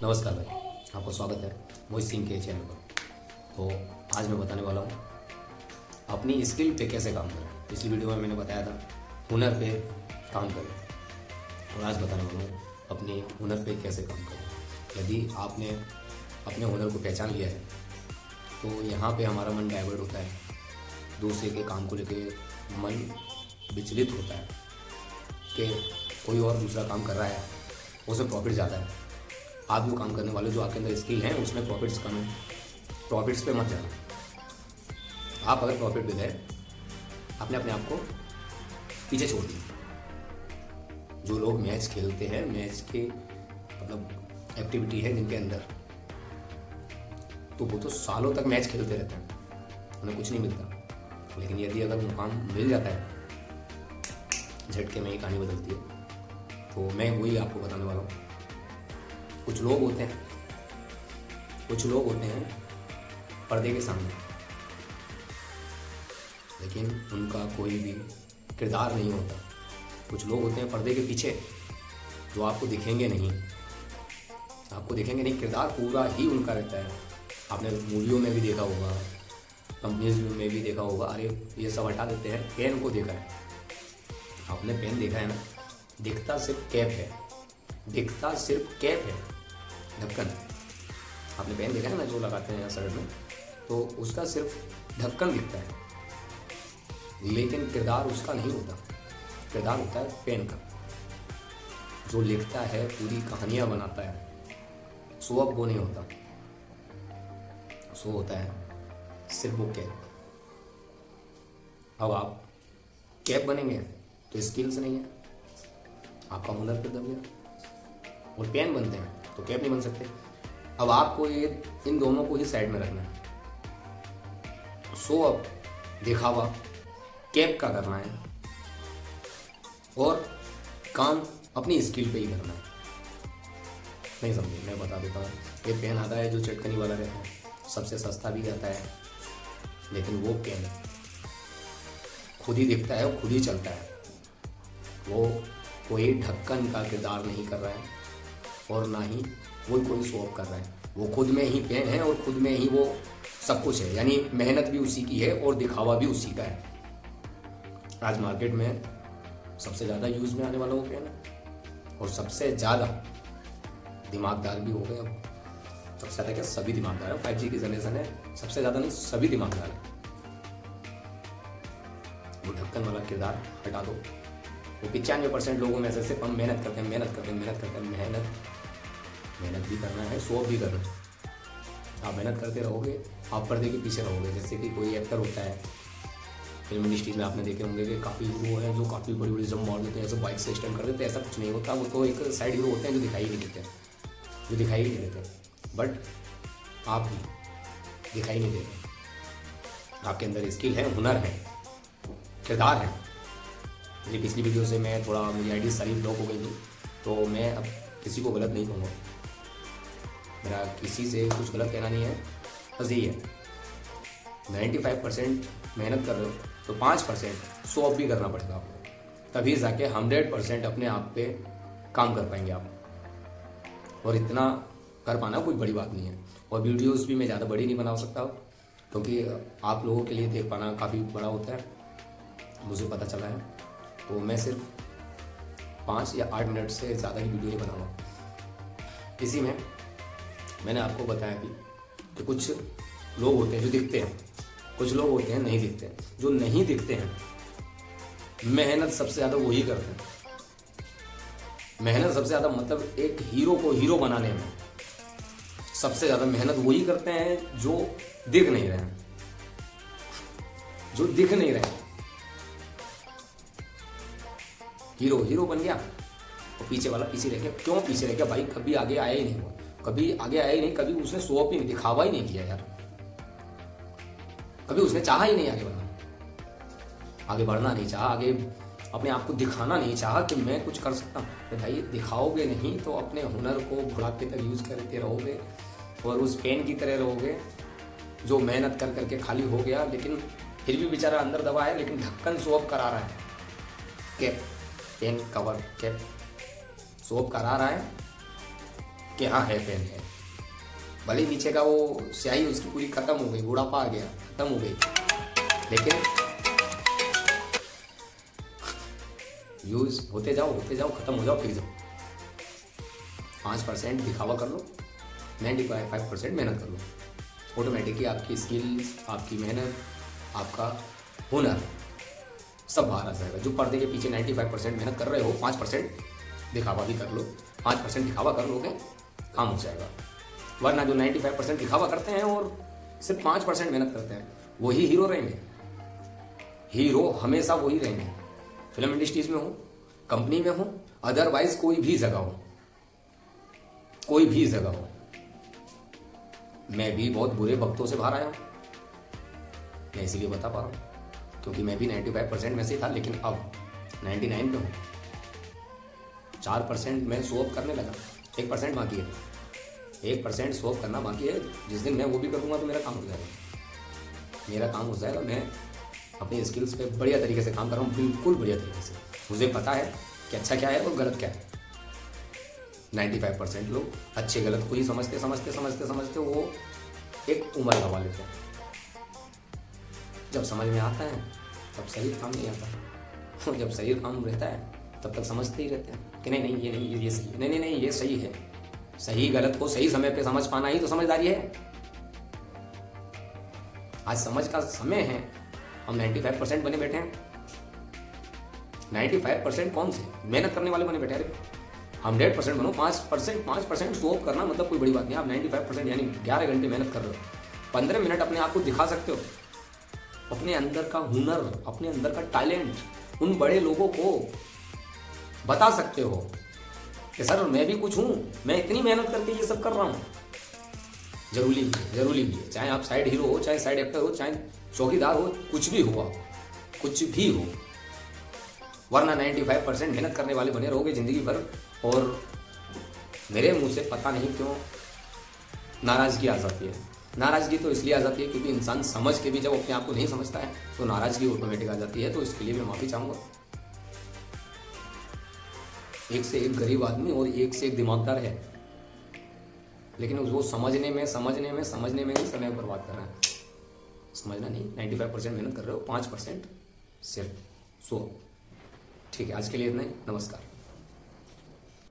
नमस्कार भाई, आपका स्वागत है मोहित सिंह के चैनल पर। तो आज मैं बताने वाला हूँ अपनी स्किल पे कैसे काम करें। पिछली वीडियो में मैंने बताया था हुनर पे काम करें, और आज बताने वाला हूँ अपने हुनर पे कैसे काम करें। यदि आपने अपने हुनर को पहचान लिया है तो यहाँ पे हमारा मन डाइवर्ट होता है, दूसरे के काम को लेके मन विचलित होता है कि कोई और दूसरा काम कर रहा है, उसमें प्रॉफिट ज़्यादा है। आप जो काम करने वाले, जो आपके अंदर स्किल है, उसमें प्रॉफिट्स कम है, प्रॉफिट्स पे मत जाना। आप अगर प्रॉफिट पे गए, आपने अपने आप को पीछे छोड़ दिया। जो लोग मैच खेलते हैं, मैच के मतलब एक्टिविटी है जिनके अंदर, तो वो तो सालों तक मैच खेलते रहते हैं, उन्हें कुछ नहीं मिलता। लेकिन यदि अगर मुकाम मिल जाता है, झटके में ही कहानी बदलती है। तो मैं वही आपको बताने वाला हूँ। कुछ लोग होते हैं पर्दे के सामने, लेकिन उनका कोई भी किरदार नहीं होता। कुछ लोग होते हैं पर्दे के पीछे, जो आपको दिखेंगे नहीं, किरदार पूरा ही उनका रहता है। आपने मूवियों में भी देखा होगा, कंपनीज में भी देखा होगा। अरे ये सब हटा देते हैं, पेन को देखा है आपने? पेन देखा है ना? दिखता सिर्फ कैप है, ढक्कन। आपने पेन देखा है ना, जो लगाते हैं शर्ट में, तो उसका सिर्फ ढक्कन दिखता है, लेकिन किरदार उसका नहीं होता। किरदार होता है पेन का, जो लिखता है, पूरी कहानियां बनाता है। सो अब वो नहीं होता, सो होता है सिर्फ वो कैप। अब आप कैप बनेंगे तो स्किल्स नहीं है, आपका हुनर पे दब गया। और पेन बनते हैं तो कैप नहीं बन सकते। अब आपको ये इन दोनों को ही साइड में रखना है। सो अब दिखावा कैप का करना है, और काम अपनी स्किल पे ही करना है। नहीं समझे? मैं बता देता हूँ। ये पेन आता है जो चटकनी वाला रहता है, सबसे सस्ता भी आता है, लेकिन वो पेन खुद ही दिखता है और खुद ही चलता है। वो कोई ढक्कन का किरदार नहीं कर रहा है, और ना ही वो कोई शो ऑफ कर रहा है। वो खुद में ही पेन है, और खुद में ही वो सब कुछ है। यानी मेहनत भी उसी की है और दिखावा भी उसी का है। आज मार्केट में सबसे ज़्यादा यूज में आने वाला वो पेन है, और सबसे ज़्यादा दिमागदार भी हो गए। अब सबसे ज़्यादा क्या, सभी दिमागदार है। 5G की जनरेशन है, सबसे ज़्यादा नहीं, सभी दिमागदार है। वो ढक्कन वाला किरदार हटा दो। वो 95% लोगों में से सिर्फ हम मेहनत करते हैं। मेहनत भी करना है, शो भी करना है। आप मेहनत करते रहोगे, आप पर्दे के पीछे रहोगे। जैसे कि कोई एक्टर होता है, फिल्म इंडस्ट्रीज में आपने देखे होंगे कि काफ़ी हीरो हैं जो काफ़ी बड़ी बड़ी जंप मार देते हैं, ऐसे बाइक से स्टंट कर देते हैं। ऐसा कुछ नहीं होता। वो तो एक साइड हीरो होते हैं जो दिखाई ही नहीं देते। बट आप भी दिखाई नहीं देते। आपके अंदर स्किल है, हुनर है, किरदार है। मेरी पिछली वीडियो से मैं थोड़ा, मेरी आईडी सारी ब्लॉक हो गई थी, तो मैं अब किसी को गलत नहीं कहूँगा। मेरा किसी से कुछ गलत कहना नहीं है, बस यही है 95% मेहनत कर रहे हो तो 5% शो ऑफ भी करना पड़ेगा आपको, तभी जाके 100% अपने आप पे काम कर पाएंगे आप। और इतना कर पाना कोई बड़ी बात नहीं है। और वीडियोस भी मैं ज़्यादा बड़ी नहीं बना सकता, क्योंकि आप लोगों के लिए देख पाना काफ़ी बड़ा होता है, मुझे पता चला है। तो मैं सिर्फ 5 या 8 मिनट से ज़्यादा की वीडियो नहीं बनाऊँगा। इसी में मैंने आपको बताया कि कुछ लोग होते हैं जो दिखते हैं, कुछ लोग होते हैं नहीं दिखते हैं। जो नहीं दिखते हैं, मेहनत सबसे ज़्यादा वही करते हैं। मेहनत सबसे ज़्यादा, मतलब एक हीरो को हीरो बनाने में सबसे ज़्यादा मेहनत वही करते हैं जो दिख नहीं रहे हैं। हीरो बन गया और पीछे वाला पीछे रह गया। क्यों पीछे रह गया भाई? कभी आगे आया ही नहीं, कभी उसने शो ऑफ ही नहीं, दिखावा ही नहीं किया यार। कभी उसने चाहा ही नहीं आगे बढ़ना नहीं चाहा, आगे अपने आप को दिखाना नहीं चाहा कि मैं कुछ कर सकता हूँ। तो भाई दिखाओगे नहीं तो अपने हुनर को बुढ़ापे तक यूज करते रहोगे, और उस पेन की तरह रहोगे जो मेहनत कर करके खाली हो गया, लेकिन फिर भी बेचारा अंदर दबा है, लेकिन ढक्कन शो ऑफ करा रहा है। Cap, pen cover cap show off करा रहा है, कि हाँ है पेन है, भले नीचे का वो स्याही उसकी पूरी खत्म हो गई, बुढ़ापा आ गया, खत्म हो गई, लेकिन यूज होते जाओ खत्म हो जाओ, फिर जाओ। 5% दिखावा कर लो, 95% मेहनत कर लो, ऑटोमेटिकली आपकी स्किल्स, आपकी मेहनत, आपका हुनर सब बाहर आ जाएगा। जो पर्दे के पीछे 95% मेहनत कर रहे हो, 5% दिखावा भी कर लो, 5% दिखावा कर लोगे, काम हो जाएगा। वरना जो 95% दिखावा करते हैं और सिर्फ 5% मेहनत करते हैं, वही हीरो रहेंगे। हीरो हमेशा वही रहेंगे, फिल्म इंडस्ट्रीज में हो, कंपनी में हो, अदरवाइज कोई भी जगह हो, कोई भी जगह हो। मैं भी बहुत बुरे वक्तों से बाहर आया हूं, मैं इसीलिए बता पा रहा हूं, क्योंकि मैं भी 95% में से था, लेकिन अब 99 पे हूं। 4% मैं शो ऑफ करने लगा, 1% बाकी है, 1% शो ऑफ करना बाकी है। जिस दिन मैं वो भी कर दूंगा तो मेरा काम हो जाएगा, मेरा काम हो जाएगा। मैं अपनी स्किल्स पे बढ़िया तरीके से काम कर रहा हूँ, बिल्कुल बढ़िया तरीके से। मुझे पता है कि अच्छा क्या है और गलत क्या है। 95% लोग अच्छे गलत को ही समझते वो एक उम्र गवा लेते हैं। जब समझ में आता है तब सही काम नहीं आता, जब सही काम रहता है तब तक समझते ही रहते हैं कि नहीं ये नहीं, ये सही है, नहीं ये सही है। सही गलत को सही समय पे समझ पाना ही तो समझदारी है। आज समझ का समय है, हम 95% बने बैठे हैं। 95% कौन से मेहनत करने वाले बने बैठे हैं। 100% बनो, 5% शो ऑफ करना मतलब कोई बड़ी बात नहीं। आप 95% यानी 11 घंटे मेहनत कर रहे हो, 15 मिनट अपने आप को दिखा सकते हो, अपने अंदर का हुनर, अपने अंदर का टैलेंट उन बड़े लोगों को बता सकते हो कि सर मैं भी कुछ हूं, मैं इतनी मेहनत करके ये सब कर रहा हूं। जरूरी भी है, चाहे आप साइड हीरो हो, चाहे साइड एक्टर हो, चाहे चौकीदार हो, कुछ भी हो, कुछ भी हो। वरना 95% मेहनत करने वाले बने रहोगे जिंदगी भर, और मेरे मुंह से पता नहीं क्यों नाराजगी आ जाती है। नाराजगी तो इसलिए आ जाती है क्योंकि इंसान समझ के भी जब अपने आप को नहीं समझता है तो नाराजगी ऑटोमेटिक आ जाती है। तो इसके लिए मैं माफी चाहूंगा। एक से एक गरीब आदमी और एक से एक दिमागदार है, लेकिन वो समझने में ही समय बर्बाद कर रहा है। समझना नहीं, 95% मेहनत कर रहे हो, 5% सिर्फ सो। ठीक है, आज के लिए इतना ही। नमस्कार।